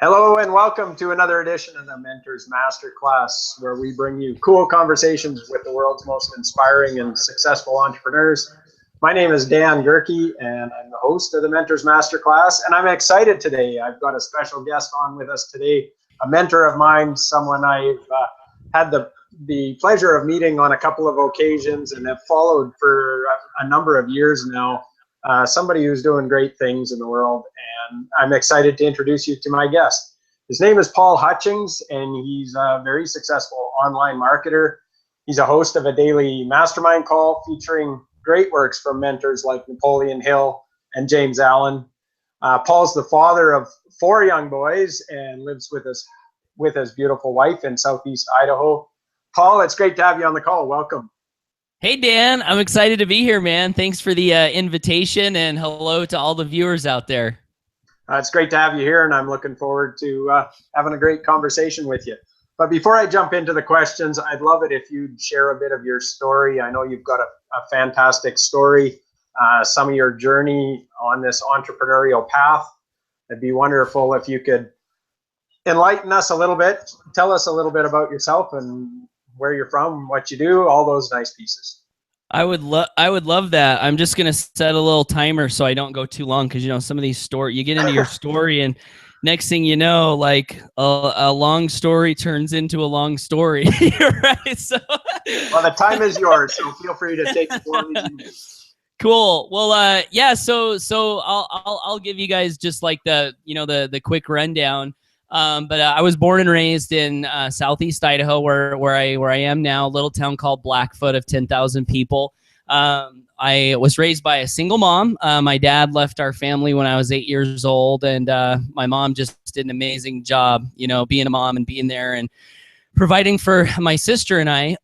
Hello and welcome to another edition of the Mentors Masterclass, where we bring you cool conversations with the world's most inspiring and successful entrepreneurs. My name is Dan Gerke, and I'm the host of the Mentors Masterclass, and I'm excited today. I've got a special guest on with us today, a mentor of mine, someone I've had the pleasure of meeting on a couple of occasions and have followed for a number of years now. Somebody who's doing great things in the world, and I'm excited to introduce you to my guest. His name is Paul Hutchings, and he's a very successful online marketer. He's a host of a daily mastermind call featuring great works from mentors like Napoleon Hill and James Allen. Paul's the father of 4 young boys and lives with his beautiful wife in Southeast Idaho. Paul, it's great to have you on the call. Welcome. Hey, Dan, I'm excited to be here, man. Thanks for the invitation, and hello to all the viewers out there. It's great to have you here, and I'm looking forward to having a great conversation with you. But before I jump into the questions, I'd love it if you'd share a bit of your story. I know you've got a fantastic story, some of your journey on this entrepreneurial path. It'd be wonderful if you could enlighten us a little bit, tell us a little bit about yourself and where you're from, what you do, all those nice pieces. I would love that. I'm just gonna set a little timer so I don't go too long, because some of these you get into your story and next thing you know, like a long story turns into a long story. Right? So well, the time is yours, so feel free to take it forward. Cool. Well, yeah. So I'll give you guys just like the quick rundown. But I was born and raised in Southeast Idaho, where I am now, a little town called Blackfoot of 10,000 people. I was raised by a single mom. My dad left our family when I was 8 years old, and my mom just did an amazing job, being a mom and being there and providing for my sister and I.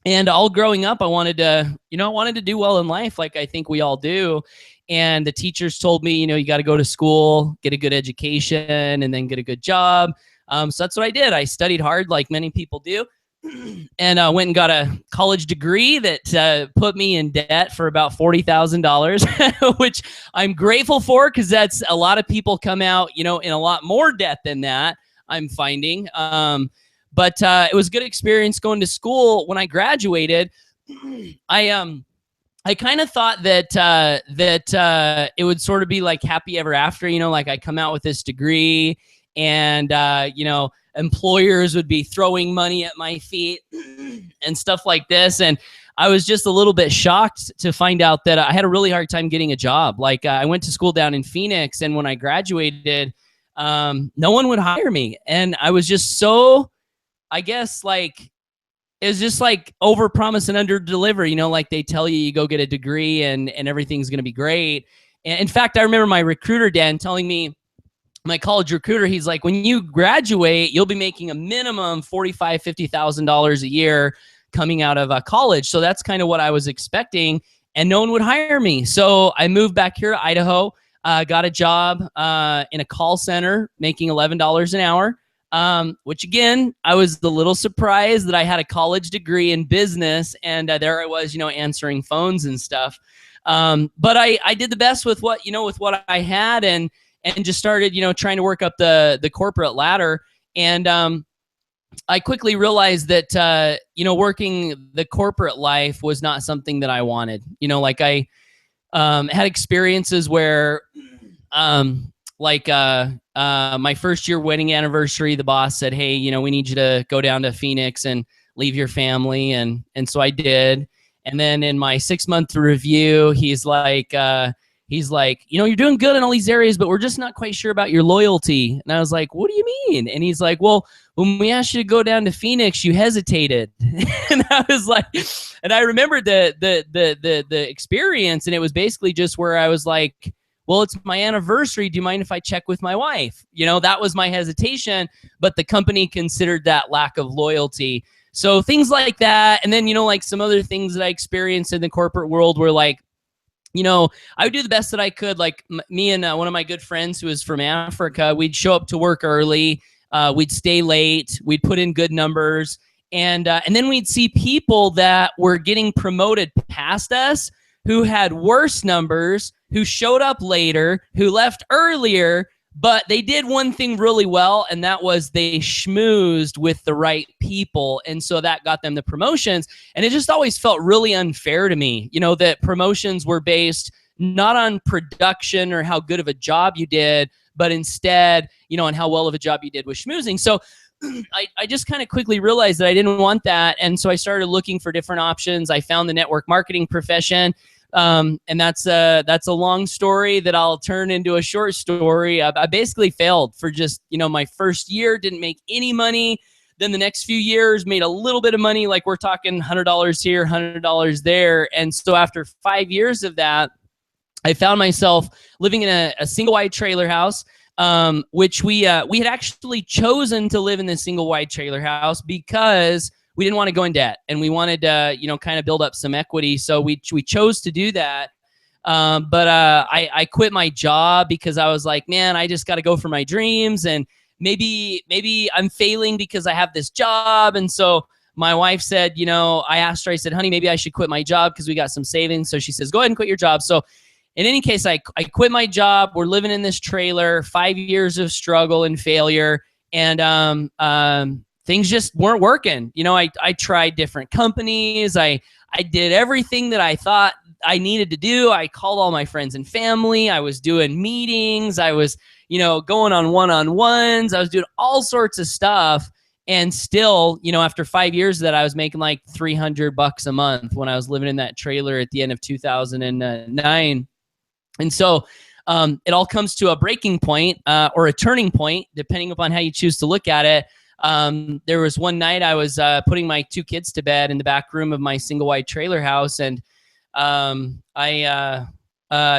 And all growing up, I wanted to do well in life, like I think we all do. And the teachers told me, you got to go to school, get a good education, and then get a good job. So that's what I did. I studied hard, like many people do, and went and got a college degree that put me in debt for about $40,000, which I'm grateful for, because that's a lot of people come out, in a lot more debt than that, I'm finding. But it was a good experience going to school. When I graduated, I kind of thought that it would sort of be like happy ever after, like I come out with this degree and, employers would be throwing money at my feet and stuff like this. And I was just a little bit shocked to find out that I had a really hard time getting a job. Like I went to school down in Phoenix, and when I graduated, no one would hire me. And I was just so, I guess, like, it was just like over promise and under deliver, like they tell you go get a degree and everything's going to be great. And in fact, I remember my recruiter, Dan, telling me, my college recruiter, he's like, when you graduate, you'll be making a minimum $45,000, $50,000 a year coming out of college. So that's kind of what I was expecting, and no one would hire me. So I moved back here to Idaho, got a job in a call center making $11 an hour. Which again, I was a little surprised that I had a college degree in business, and there I was, answering phones and stuff. But I did the best with what I had, and just started, trying to work up the corporate ladder. And I quickly realized that, working the corporate life was not something that I wanted. Like I had experiences where, my first year wedding anniversary, the boss said, hey, we need you to go down to Phoenix and leave your family. And so I did. And then in my 6-month review, he's like, you're doing good in all these areas, but we're just not quite sure about your loyalty. And I was like, what do you mean? And he's like, well, when we asked you to go down to Phoenix, you hesitated. And I was like, and I remembered the experience. And it was basically just where I was like, well, it's my anniversary. Do you mind if I check with my wife? That was my hesitation, but the company considered that lack of loyalty. So things like that. And then, like some other things that I experienced in the corporate world were like, I would do the best that I could. Like me and one of my good friends who was from Africa, we'd show up to work early. We'd stay late. We'd put in good numbers. And then we'd see people that were getting promoted past us who had worse numbers, who showed up later, who left earlier, But they did one thing really well, and that was they schmoozed with the right people. And so that got them the promotions. And it just always felt really unfair to me, that promotions were based not on production or how good of a job you did, but instead, on how well of a job you did with schmoozing. So I just kind of quickly realized that I didn't want that. And so I started looking for different options. I found the network marketing profession. And that's a long story that I'll turn into a short story. I basically failed for just, my first year, didn't make any money. Then the next few years made a little bit of money. Like we're talking $100 here, $100 there. And so after 5 years of that, I found myself living in a single wide trailer house, which we had actually chosen to live in this single wide trailer house because we didn't want to go in debt, and we wanted to, kind of build up some equity. So we chose to do that. But I quit my job because I was like, man, I just got to go for my dreams, and maybe I'm failing because I have this job. And so my wife said, I asked her, I said, honey, maybe I should quit my job because we got some savings. So she says, go ahead and quit your job. So in any case, I quit my job. We're living in this trailer, 5 years of struggle and failure. And things just weren't working. I tried different companies. I did everything that I thought I needed to do. I called all my friends and family. I was doing meetings. I was, going on one-on-ones. I was doing all sorts of stuff. And still, after 5 years of that, I was making like $300 a month when I was living in that trailer at the end of 2009. And so it all comes to a breaking point or a turning point, depending upon how you choose to look at it. There was one night I was putting my 2 kids to bed in the back room of my single wide trailer house. And I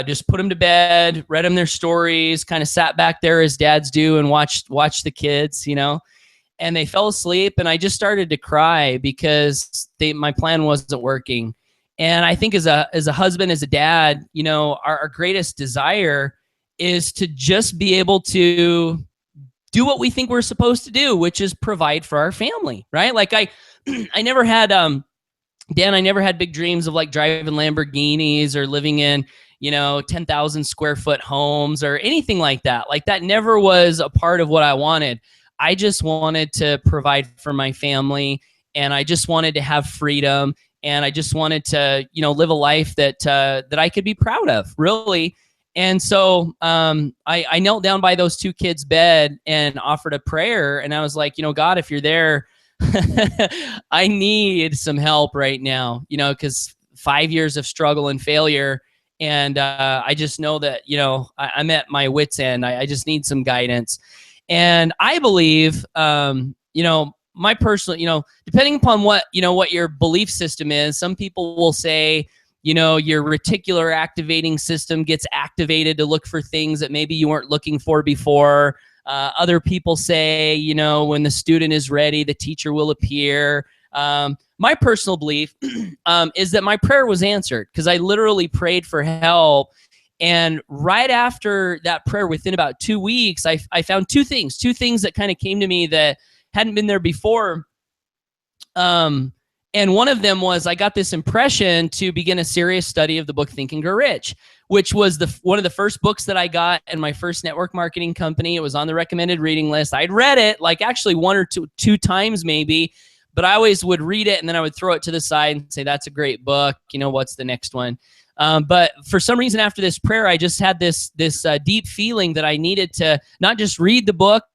just put them to bed, read them their stories, kind of sat back there as dads do and watched the kids, and they fell asleep. And I just started to cry because my plan wasn't working. And I think as a husband, as a dad, our greatest desire is to just be able to do what we think we're supposed to do, which is provide for our family, right? Like I never had, Dan, I never had big dreams of like driving Lamborghinis or living in, 10,000 square foot homes or anything like that. Like that never was a part of what I wanted. I just wanted to provide for my family, and I just wanted to have freedom. And I just wanted to, live a life that I could be proud of, really. And so I knelt down by those 2 kids' bed and offered a prayer. And I was like, God, if you're there, I need some help right now, because 5 years of struggle and failure. And I just know that, I'm at my wit's end. I just need some guidance. And I believe, my personal, depending upon what your belief system is, some people will say, your reticular activating system gets activated to look for things that maybe you weren't looking for before. Other people say, when the student is ready, the teacher will appear. My personal belief is that my prayer was answered because I literally prayed for help. And right after that prayer, within about 2 weeks, I found two things that kind of came to me that hadn't been there before. And one of them was I got this impression to begin a serious study of the book Think and Grow Rich, which was one of the first books that I got in my first network marketing company. It was on the recommended reading list. I'd read it like actually one or two times maybe, but I always would read it and then I would throw it to the side and say, that's a great book. What's the next one? But for some reason after this prayer, I just had this deep feeling that I needed to not just read the book,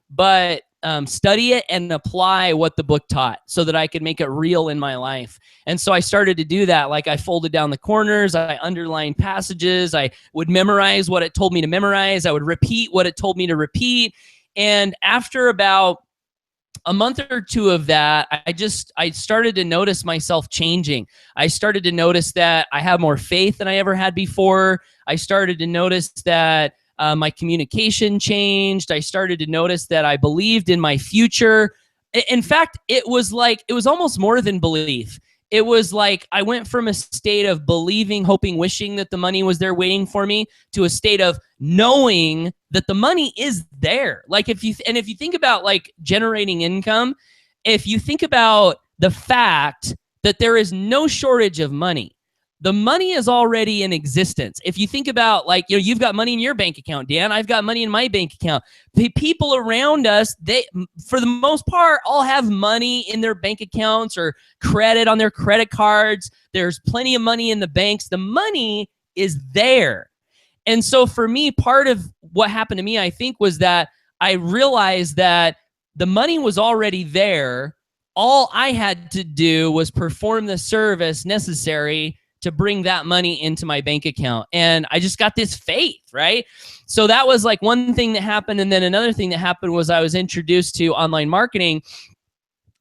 but study it and apply what the book taught so that I could make it real in my life. And so I started to do that. Like I folded down the corners, I underlined passages, I would memorize what it told me to memorize, I would repeat what it told me to repeat. And after about a month or two of that, I started to notice myself changing. I started to notice that I have more faith than I ever had before. I started to notice that my communication changed. I started to notice that I believed in my future. In fact, it was almost more than belief. It was like I went from a state of believing, hoping, wishing that the money was there waiting for me to a state of knowing that the money is there. Like if you think about like generating income, if you think about the fact that there is no shortage of money, the money is already in existence. If you think about, like, you know, you've got money in your bank account, Dan, I've got money in my bank account. The people around us, they, for the most part, all have money in their bank accounts or credit on their credit cards. There's plenty of money in the banks. The money is there. And so for me, part of what happened to me, I think, was that I realized that the money was already there. All I had to do was perform the service necessary to bring that money into my bank account. And I just got this faith, right? So that was like one thing that happened. And then another thing that happened was I was introduced to online marketing,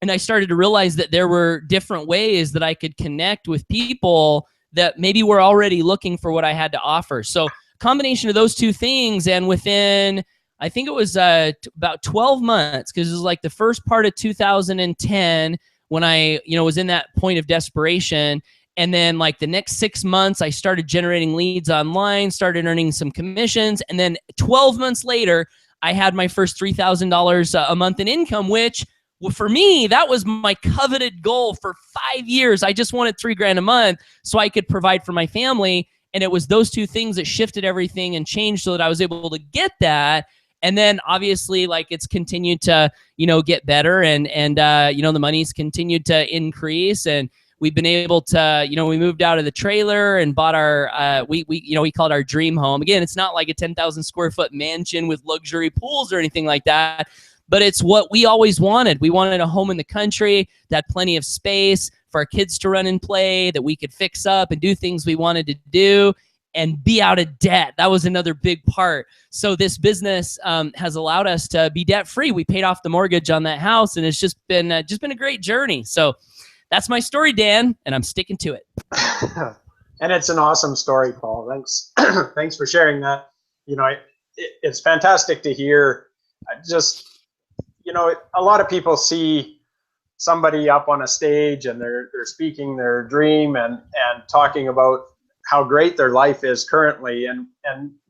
and I started to realize that there were different ways that I could connect with people that maybe were already looking for what I had to offer. So combination of those two things, and within, I think it was about 12 months, because it was like the first part of 2010 when I, you know, was in that point of desperation. And then like the next 6 months, I started generating leads online, started earning some commissions. And then 12 months later, I had my first $3,000 a month in income, which, well, for me, that was my coveted goal for 5 years. I just wanted $3,000 a month so I could provide for my family. And it was those two things that shifted everything and changed so that I was able to get that. And then obviously, like, it's continued to, you know, get better, and you know, the money's continued to increase, and we've been able to, you know, we moved out of the trailer and bought our, we you know, we call it our dream home. Again, it's not like a 10,000 square foot mansion with luxury pools or anything like that, but it's what we always wanted. We wanted a home in the country that had plenty of space for our kids to run and play, that we could fix up and do things we wanted to do and be out of debt. That was another big part. So this business has allowed us to be debt free. We paid off the mortgage on that house, and it's just been a great journey. So that's my story, Dan, and I'm sticking to it. And it's an awesome story, Paul. Thanks. Thanks for sharing that. You know, it's fantastic to hear. Just, you know, a lot of people see somebody up on a stage and they're speaking their dream and talking about how great their life is currently, and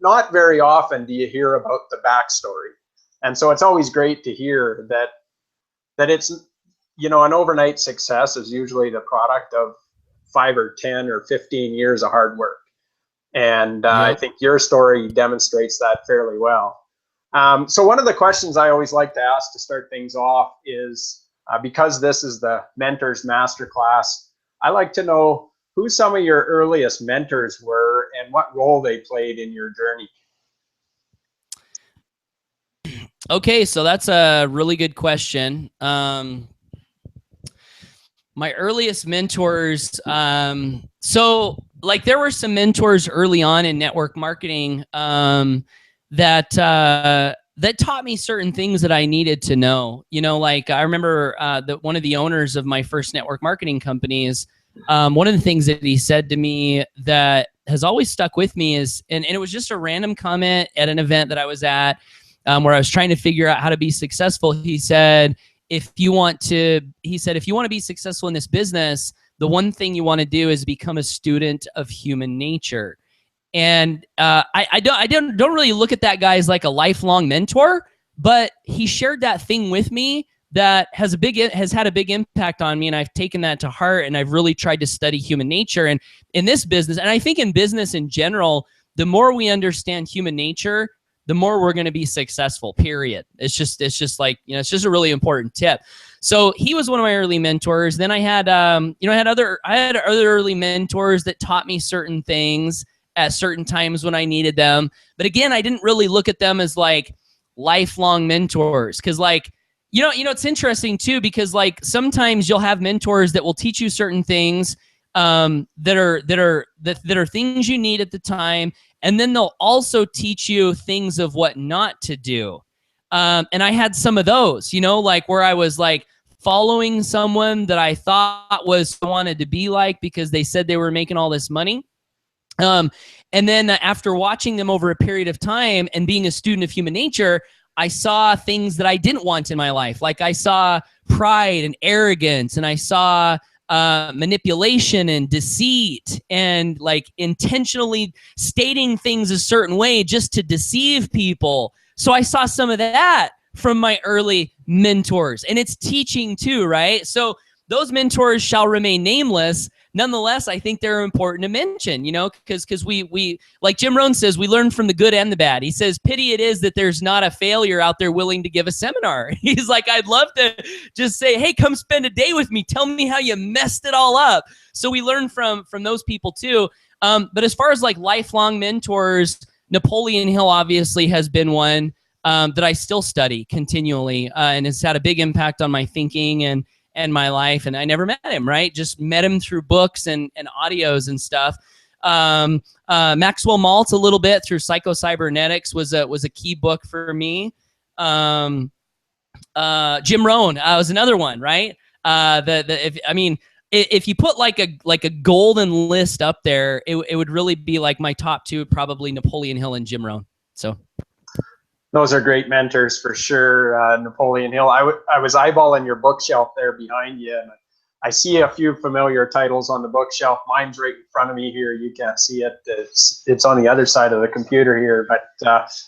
not very often do you hear about the backstory. And so it's always great to hear that it's, you know, an overnight success is usually the product of 5 or 10 or 15 years of hard work. And I think your story demonstrates that fairly well. So one of the questions I always like to ask to start things off is, because this is the Mentors Masterclass, I like to know who some of your earliest mentors were and what role they played in your journey. Okay, so that's a really good question. My earliest mentors, so like there were some mentors early on in network marketing that taught me certain things that I needed to know. You know, like I remember one of the owners of my first network marketing companies, one of the things that he said to me that has always stuck with me is, and it was just a random comment at an event that I was at, where I was trying to figure out how to be successful. He said, if you want to be successful in this business, the one thing you want to do is become a student of human nature. And I don't really look at that guy as like a lifelong mentor, but he shared that thing with me that has had a big impact on me, and I've taken that to heart, and I've really tried to study human nature. And in this business, and I think in business in general, the more we understand human nature, the more we're going to be successful, period. It's just like, you know, it's just a really important tip. So he was one of my early mentors. Then I had, I had other early mentors that taught me certain things at certain times when I needed them. But again, I didn't really look at them as like lifelong mentors. Cause like, you know, it's interesting too, because like sometimes you'll have mentors that will teach you certain things that are things you need at the time. And then they'll also teach you things of what not to do. And I had some of those, you know, like where I was like following someone that I thought wanted to be like because they said they were making all this money. And then after watching them over a period of time and being a student of human nature, I saw things that I didn't want in my life. Like I saw pride and arrogance, and I saw manipulation and deceit, and like intentionally stating things a certain way just to deceive people. So I saw some of that from my early mentors, and it's teaching too, right? So those mentors shall remain nameless. Nonetheless, I think they're important to mention, because we like Jim Rohn says, we learn from the good and the bad. He says, pity it is that there's not a failure out there willing to give a seminar. He's like, I'd love to just say, hey, come spend a day with me. Tell me how you messed it all up. So we learn from those people too. But as far as like lifelong mentors, Napoleon Hill obviously has been one that I still study continually, and has had a big impact on my thinking and my life. And I never met him, right? Just met him through books and audios and stuff. Maxwell Maltz a little bit through Psycho-Cybernetics was a key book for me. Jim Rohn was another one, right? If you put like a golden list up there, it would really be like my top two, probably Napoleon Hill and Jim Rohn. So those are great mentors for sure. Napoleon Hill. I was eyeballing your bookshelf there behind you, and I see a few familiar titles on the bookshelf. Mine's right in front of me here. You can't see it. It's on the other side of the computer here, but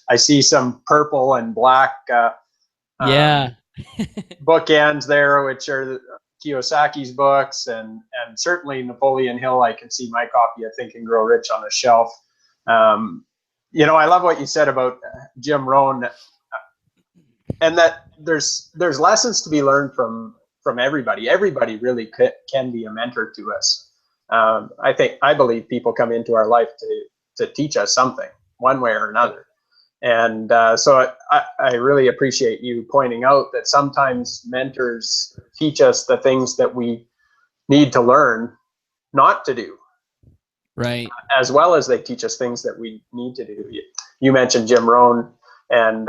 I see some purple and black bookends there, which are Kiyosaki's books, and certainly Napoleon Hill. I can see my copy of Think and Grow Rich on the shelf. I love what you said about Jim Rohn, and that there's lessons to be learned from everybody. Everybody really can be a mentor to us. I believe people come into our life to teach us something, one way or another. And so I really appreciate you pointing out that sometimes mentors teach us the things that we need to learn not to do. Right. As well as they teach us things that we need to do. You mentioned Jim Rohn and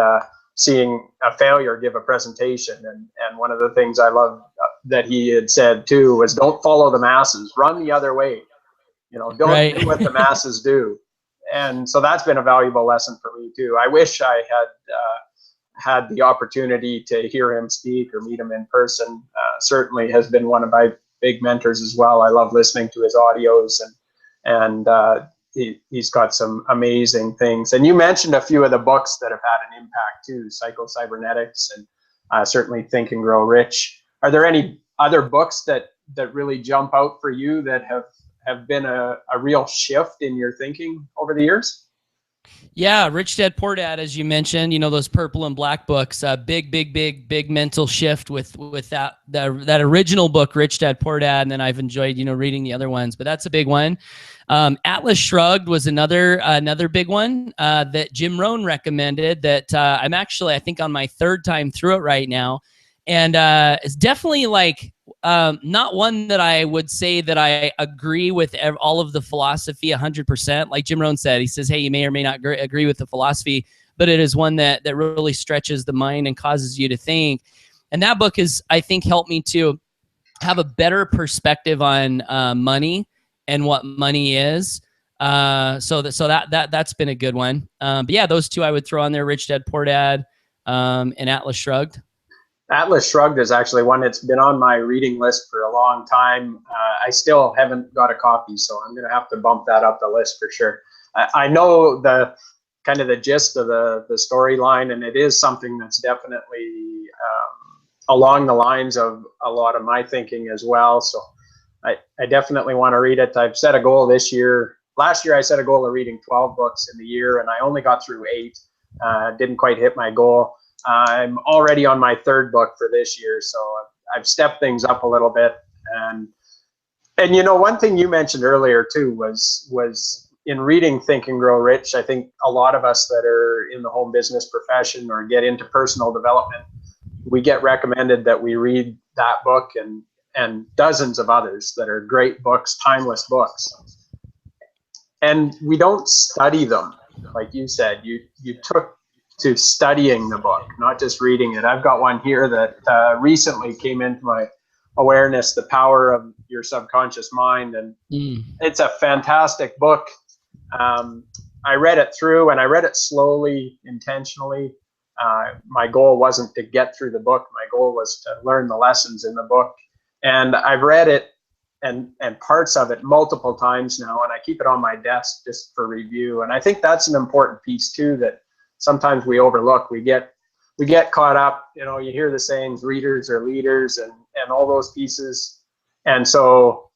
seeing a failure give a presentation. And one of the things I love that he had said too was, don't follow the masses, run the other way. Don't do what the masses do. And so that's been a valuable lesson for me too. I wish I had the opportunity to hear him speak or meet him in person. Certainly has been one of my big mentors as well. I love listening to his audios, and he's got some amazing things. And you mentioned a few of the books that have had an impact too, Psycho-Cybernetics and certainly Think and Grow Rich. Are there any other books that really jump out for you that have been a real shift in your thinking over the years? Yeah, Rich Dad Poor Dad, as you mentioned, those purple and black books, big mental shift with that original book, Rich Dad Poor Dad, and then I've enjoyed, reading the other ones, but that's a big one. Atlas Shrugged was another big one that Jim Rohn recommended that I'm actually, I think, on my third time through it right now. And it's definitely like not one that I would say that I agree with all of the philosophy 100%. Like Jim Rohn said, he says, hey, you may or may not agree with the philosophy, but it is one that really stretches the mind and causes you to think. And that book has, I think, helped me to have a better perspective on money and what money is. So that's been a good one. But yeah, those two I would throw on there, Rich Dad Poor Dad and Atlas Shrugged. Atlas Shrugged is actually one that's been on my reading list for a long time. I still haven't got a copy, so I'm going to have to bump that up the list for sure. I know the kind of the gist of the storyline, and it is something that's definitely along the lines of a lot of my thinking as well. So I definitely want to read it. I've set a goal this year. Last year I set a goal of reading 12 books in the year, and I only got through 8. Didn't quite hit my goal. I'm already on my third book for this year, so I've stepped things up a little bit. And one thing you mentioned earlier too was in reading Think and Grow Rich. I think a lot of us that are in the home business profession or get into personal development, we get recommended that we read that book and dozens of others that are great books, timeless books. And we don't study them. Like you said, you took to studying the book, not just reading it. I've got one here that recently came into my awareness, The Power of Your Subconscious Mind. And it's a fantastic book. I read it through, and I read it slowly, intentionally. My goal wasn't to get through the book. My goal was to learn the lessons in the book. And I've read it and parts of it multiple times now, and I keep it on my desk just for review. And I think that's an important piece too, that sometimes we overlook. We get caught up, you hear the sayings, readers are leaders, and all those pieces. And so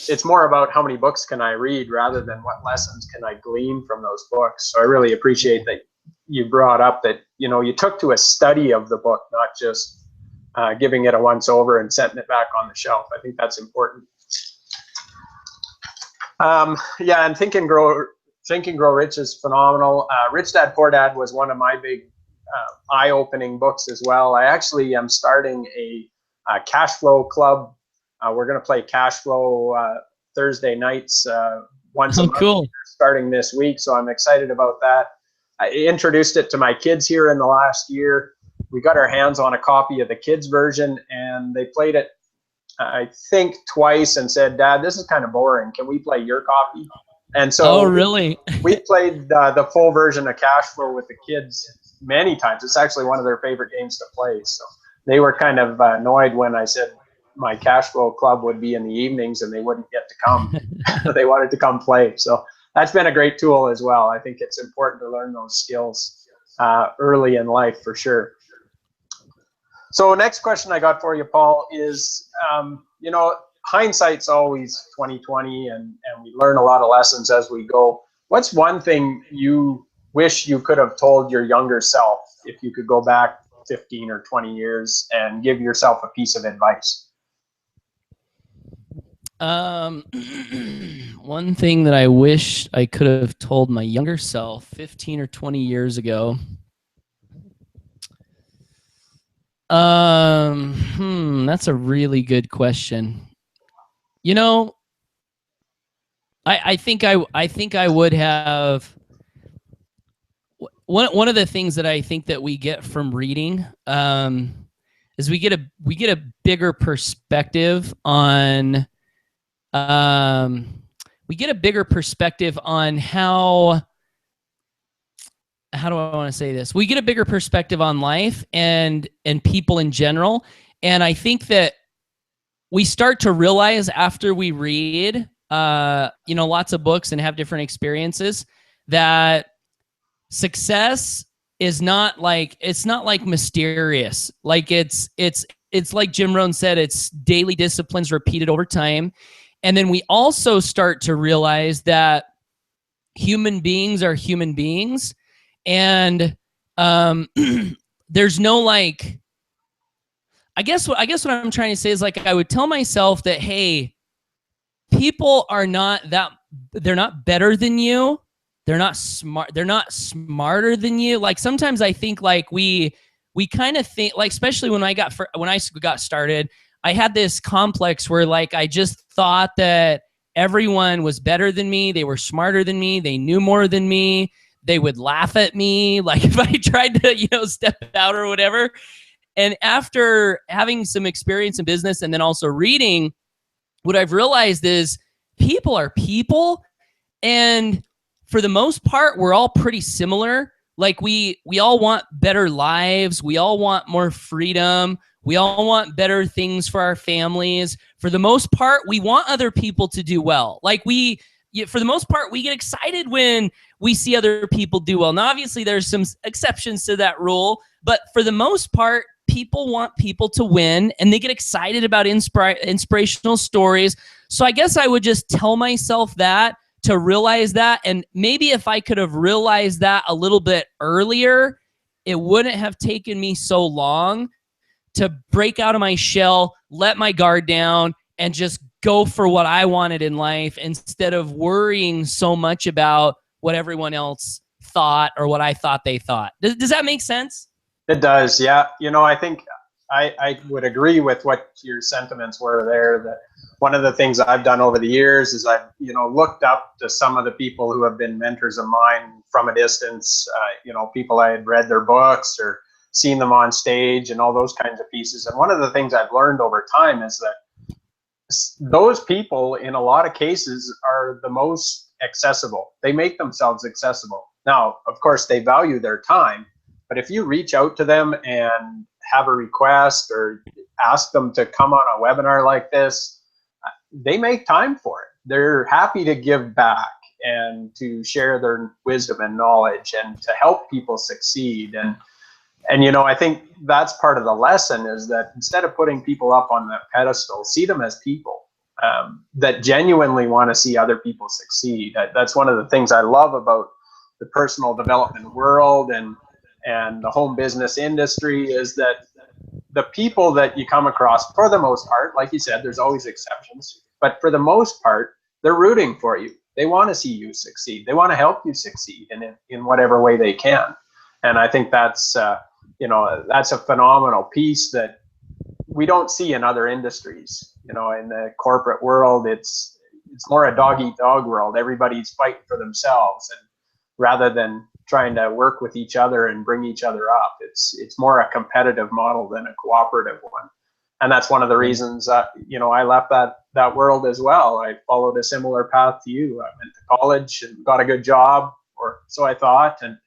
it's more about how many books can I read rather than what lessons can I glean from those books. So I really appreciate that you brought up that, you took to a study of the book, not just giving it a once over and setting it back on the shelf. I think that's important. Yeah, and Think and Grow Rich is phenomenal. Rich Dad Poor Dad was one of my big eye-opening books as well. I actually am starting a cash flow club. We're going to play cash flow Thursday nights once a month. Cool. Starting this week, so I'm excited about that. I introduced it to my kids here in the last year. We got our hands on a copy of the kids version, and they played it, I think, twice and said, "Dad, this is kind of boring. Can we play your copy?" And so really? we played the full version of cash flow with the kids many times. It's actually one of their favorite games to play. So they were kind of annoyed when I said my cash flow club would be in the evenings and they wouldn't get to come. They wanted to come play. So that's been a great tool as well. I think it's important to learn those skills early in life for sure. So next question I got for you, Paul, is, hindsight's always 20/20 and we learn a lot of lessons as we go. What's one thing you wish you could have told your younger self if you could go back 15 or 20 years and give yourself a piece of advice? One thing that I wish I could have told my younger self 15 or 20 years ago. That's a really good question. I think I would have. One of the things that I think that we get from reading is we get a bigger perspective on how do I want to say this? We get a bigger perspective on life and people in general. And I think that we start to realize after we read, lots of books and have different experiences that success is not like mysterious. Like it's like Jim Rohn said, it's daily disciplines repeated over time. And then we also start to realize that human beings are human beings. And there's no I guess what I'm trying to say is I would tell myself that, hey, people are they're not better than you. They're not smarter than you. Sometimes I think we kind of think especially when I got started, I had this complex where I just thought that everyone was better than me. They were smarter than me. They knew more than me. They would laugh at me if I tried to step out or whatever. And after having some experience in business and then also reading, what I've realized is people are people, and for the most part, we're all pretty similar. We all want better lives. We all want more freedom. We all want better things for our families. For the most part, we want other people to do well. For the most part, we get excited when we see other people do well. Now, obviously, there's some exceptions to that rule, but for the most part, people want people to win, and they get excited about inspirational stories. So I guess I would just tell myself that, to realize that, and maybe if I could have realized that a little bit earlier, it wouldn't have taken me so long to break out of my shell, let my guard down, and just go for what I wanted in life instead of worrying so much about what everyone else thought or what I thought they thought. Does that make sense? It does, yeah. I think I would agree with what your sentiments were there. That one of the things I've done over the years is I've, looked up to some of the people who have been mentors of mine from a distance, people I had read their books or seen them on stage and all those kinds of pieces. And one of the things I've learned over time is that those people, in a lot of cases, are the most accessible. They make themselves accessible. Now, of course, they value their time, but if you reach out to them and have a request or ask them to come on a webinar like this, they make time for it. They're happy to give back and to share their wisdom and knowledge and to help people succeed. And I think that's part of the lesson, is that instead of putting people up on that pedestal, see them as people. that genuinely want to see other people succeed. That's one of the things I love about the personal development world and the home business industry, is that the people that you come across, for the most part, like you said, there's always exceptions, but for the most part, they're rooting for you. They want to see you succeed. They want to help you succeed in whatever way they can. And I think that's that's a phenomenal piece that we don't see in other industries. In the corporate world, it's more a dog eat dog world. Everybody's fighting for themselves, and rather than trying to work with each other and bring each other up, it's more a competitive model than a cooperative one. And that's one of the reasons I left that world as well. I followed a similar path to you. I went to college and got a good job, or so I thought, and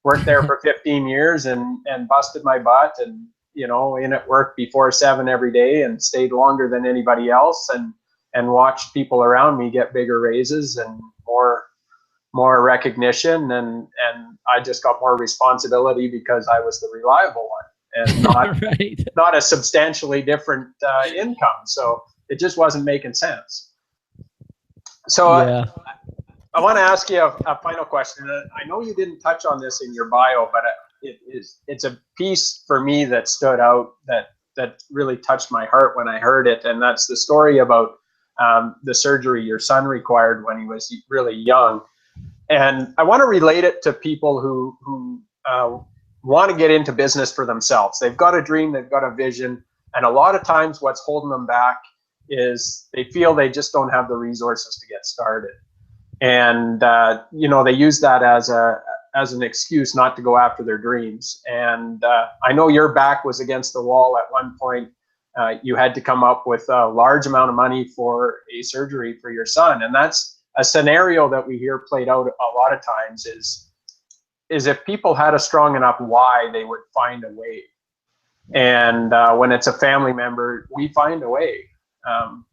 worked there for 15 years and busted my butt, and in at work before 7 every day, and stayed longer than anybody else, and watched people around me get bigger raises and more recognition, and I just got more responsibility because I was the reliable one, and not right. not a substantially different income. So it just wasn't making sense. So Yeah. I want to ask you a final question. I know you didn't touch on this in your bio, but it's a piece for me that stood out, that really touched my heart when I heard it, and that's the story about the surgery your son required when he was really young. And I want to relate it to people who want to get into business for themselves. They've got a dream, they've got a vision, and a lot of times what's holding them back is they feel they just don't have the resources to get started. And they use that as an excuse not to go after their dreams. And I know your back was against the wall at one point. You had to come up with a large amount of money for a surgery for your son, and that's a scenario that we hear played out a lot of times. Is if people had a strong enough why, they would find a way. And when it's a family member, we find a way.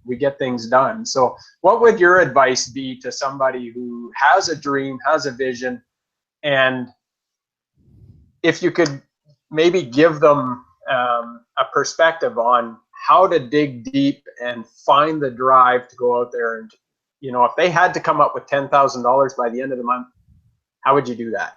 We get things done. So what would your advice be to somebody who has a dream, has a vision, and if you could maybe give them a perspective on how to dig deep and find the drive to go out there, and if they had to come up with $10,000 by the end of the month, how would you do that?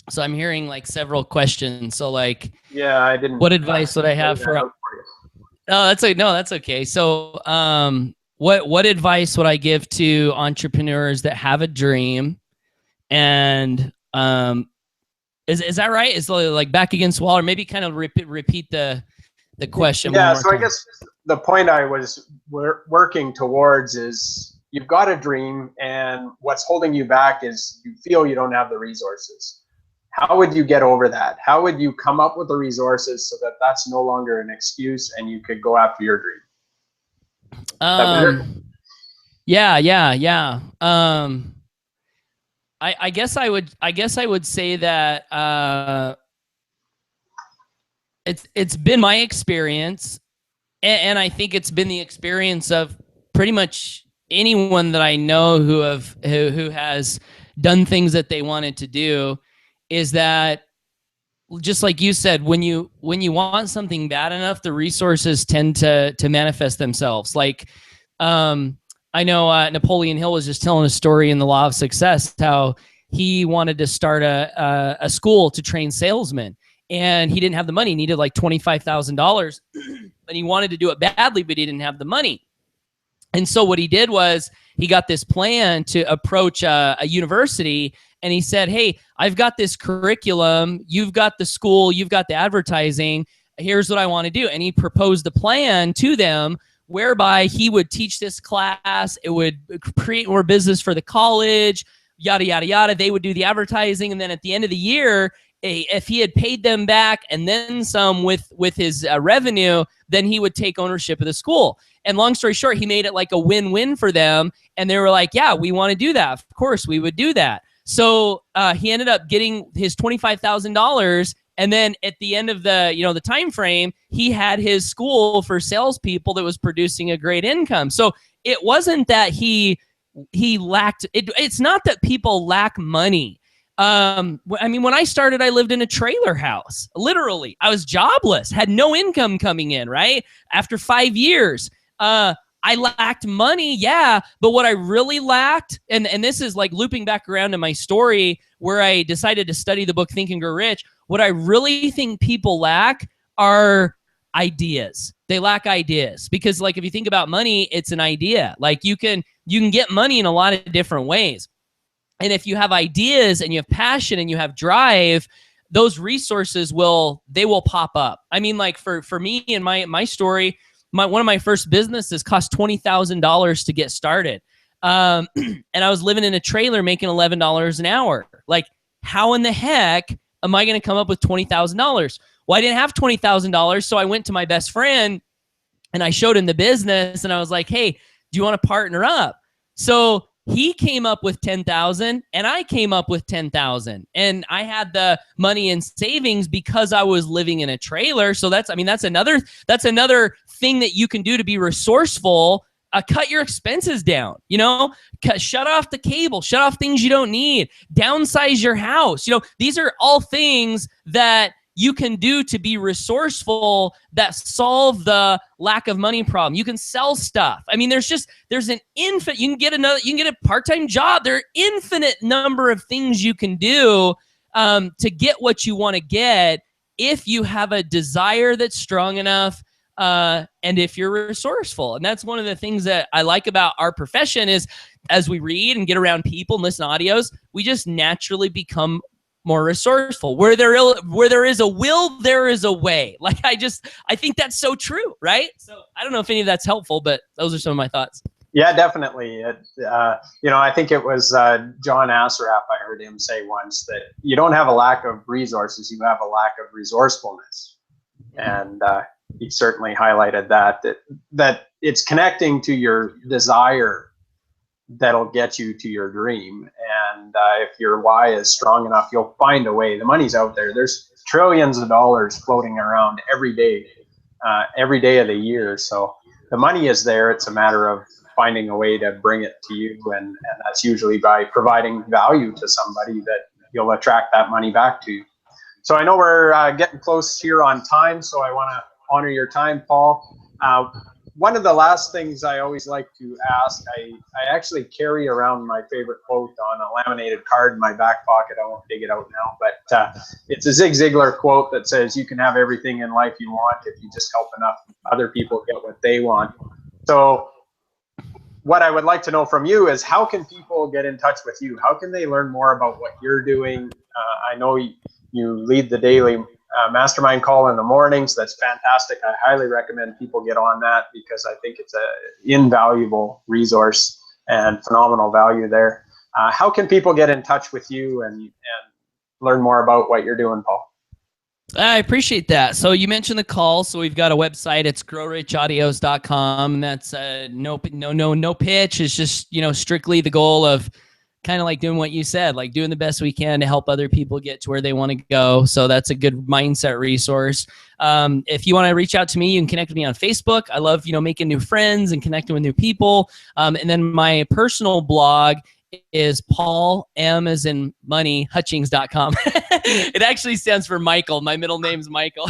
So I'm hearing like several questions. So like, yeah, I didn't. What advice would I have for you? Oh, that's okay. So, what advice would I give to entrepreneurs that have a dream? And is that right? Is like back against the wall, or maybe kind of repeat the question? Yeah. So I guess the point I was working towards is you've got a dream, and what's holding you back is you feel you don't have the resources. How would you get over that? How would you come up with the resources so that that's no longer an excuse and you could go after your dream? Yeah. I guess I would say that it's been my experience, and I think it's been the experience of pretty much anyone that I know who has done things that they wanted to do, is that, just like you said, when you want something bad enough, the resources tend to manifest themselves. Like, I know Napoleon Hill was just telling a story in The Law of Success, how he wanted to start a school to train salesmen, and he didn't have the money. He needed like $25,000, and he wanted to do it badly, but he didn't have the money. And so what he did was he got this plan to approach a university, and he said, hey, I've got this curriculum. You've got the school. You've got the advertising. Here's what I want to do. And he proposed a plan to them whereby he would teach this class. It would create more business for the college, yada, yada, yada. They would do the advertising. And then at the end of the year, if he had paid them back and then some with his revenue, then he would take ownership of the school. And long story short, he made it like a win-win for them. And they were like, yeah, we want to do that. Of course, we would do that. So he ended up getting his $25,000. And then at the end of the time frame, he had his school for salespeople that was producing a great income. So it wasn't that he lacked. It's not that people lack money. I mean, when I started, I lived in a trailer house. Literally, I was jobless, had no income coming in, right? After 5 years, I lacked money, yeah, but what I really lacked, and this is like looping back around to my story where I decided to study the book Think and Grow Rich, what I really think people lack are ideas. They lack ideas because, like, if you think about money, it's an idea. Like, you can get money in a lot of different ways. And if you have ideas and you have passion and you have drive, those resources will pop up. I mean, like for me and my story, one of my first businesses cost $20,000 to get started. And I was living in a trailer making $11 an hour. Like, how in the heck am I going to come up with $20,000? Well, I didn't have $20,000. So I went to my best friend and I showed him the business and I was like, hey, do you want to partner up? So he came up with 10,000 and I came up with 10,000 and I had the money in savings because I was living in a trailer. So that's another thing that you can do to be resourceful. Cut your expenses down, shut off the cable, shut off things you don't need, downsize your house. These are all things that you can do to be resourceful that solve the lack of money problem. You can sell stuff. I mean, there's an infinite, you can get a part-time job. There are infinite number of things you can do to get what you want to get if you have a desire that's strong enough and if you're resourceful. And that's one of the things that I like about our profession is as we read and get around people and listen to audios, we just naturally become more resourceful. Where there is a will, there is a way. Like, I think that's so true, right? So I don't know if any of that's helpful, but those are some of my thoughts. Yeah, definitely. I think it was John Assaraf, I heard him say once that you don't have a lack of resources, you have a lack of resourcefulness. And he certainly highlighted that it's connecting to your desire that'll get you to your dream. And if your why is strong enough, you'll find a way. The money's out there. There's trillions of dollars floating around every day of the year. So the money is there. It's a matter of finding a way to bring it to you. And that's usually by providing value to somebody that you'll attract that money back to. So I know we're getting close here on time. So I want to honor your time, Paul. One of the last things I always like to ask, I actually carry around my favorite quote on a laminated card in my back pocket. I won't dig it out now, but it's a Zig Ziglar quote that says, you can have everything in life you want if you just help enough other people get what they want. So what I would like to know from you is, how can people get in touch with you? How can they learn more about what you're doing? I know you lead the daily mastermind call in the mornings. That's fantastic. I highly recommend people get on that because I think it's an invaluable resource and phenomenal value there. How can people get in touch with you and learn more about what you're doing, Paul? I appreciate that. So you mentioned the call. So we've got a website. It's growrichaudios.com. That's no pitch. It's just, strictly the goal of kind of like doing what you said, like doing the best we can to help other people get to where they want to go. So that's a good mindset resource. If you want to reach out to me, you can connect with me on Facebook. I love, making new friends and connecting with new people. And then my personal blog is Paul M as in money, Hutchings.com. It actually stands for Michael. My middle name's Michael.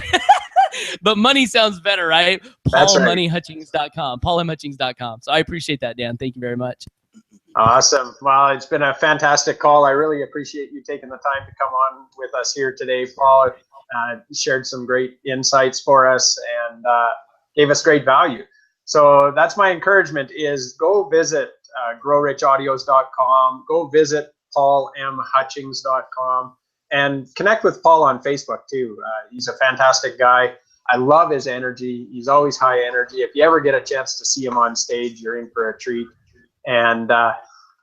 But money sounds better, right? PaulMoneyHutchings.com. PaulMHutchings.com. So I appreciate that, Dan. Thank you very much. Awesome. Well, it's been a fantastic call. I really appreciate you taking the time to come on with us here today, Paul. Shared some great insights for us and gave us great value. So that's my encouragement is go visit growrichaudios.com. Go visit paulmhutchings.com and connect with Paul on Facebook too. He's a fantastic guy. I love his energy. He's always high energy. If you ever get a chance to see him on stage, you're in for a treat. And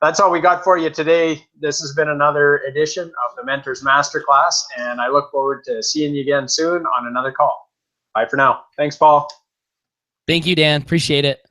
that's all we got for you today. This has been another edition of the Mentors Masterclass, and I look forward to seeing you again soon on another call. Bye for now. Thanks, Paul. Thank you, Dan. Appreciate it.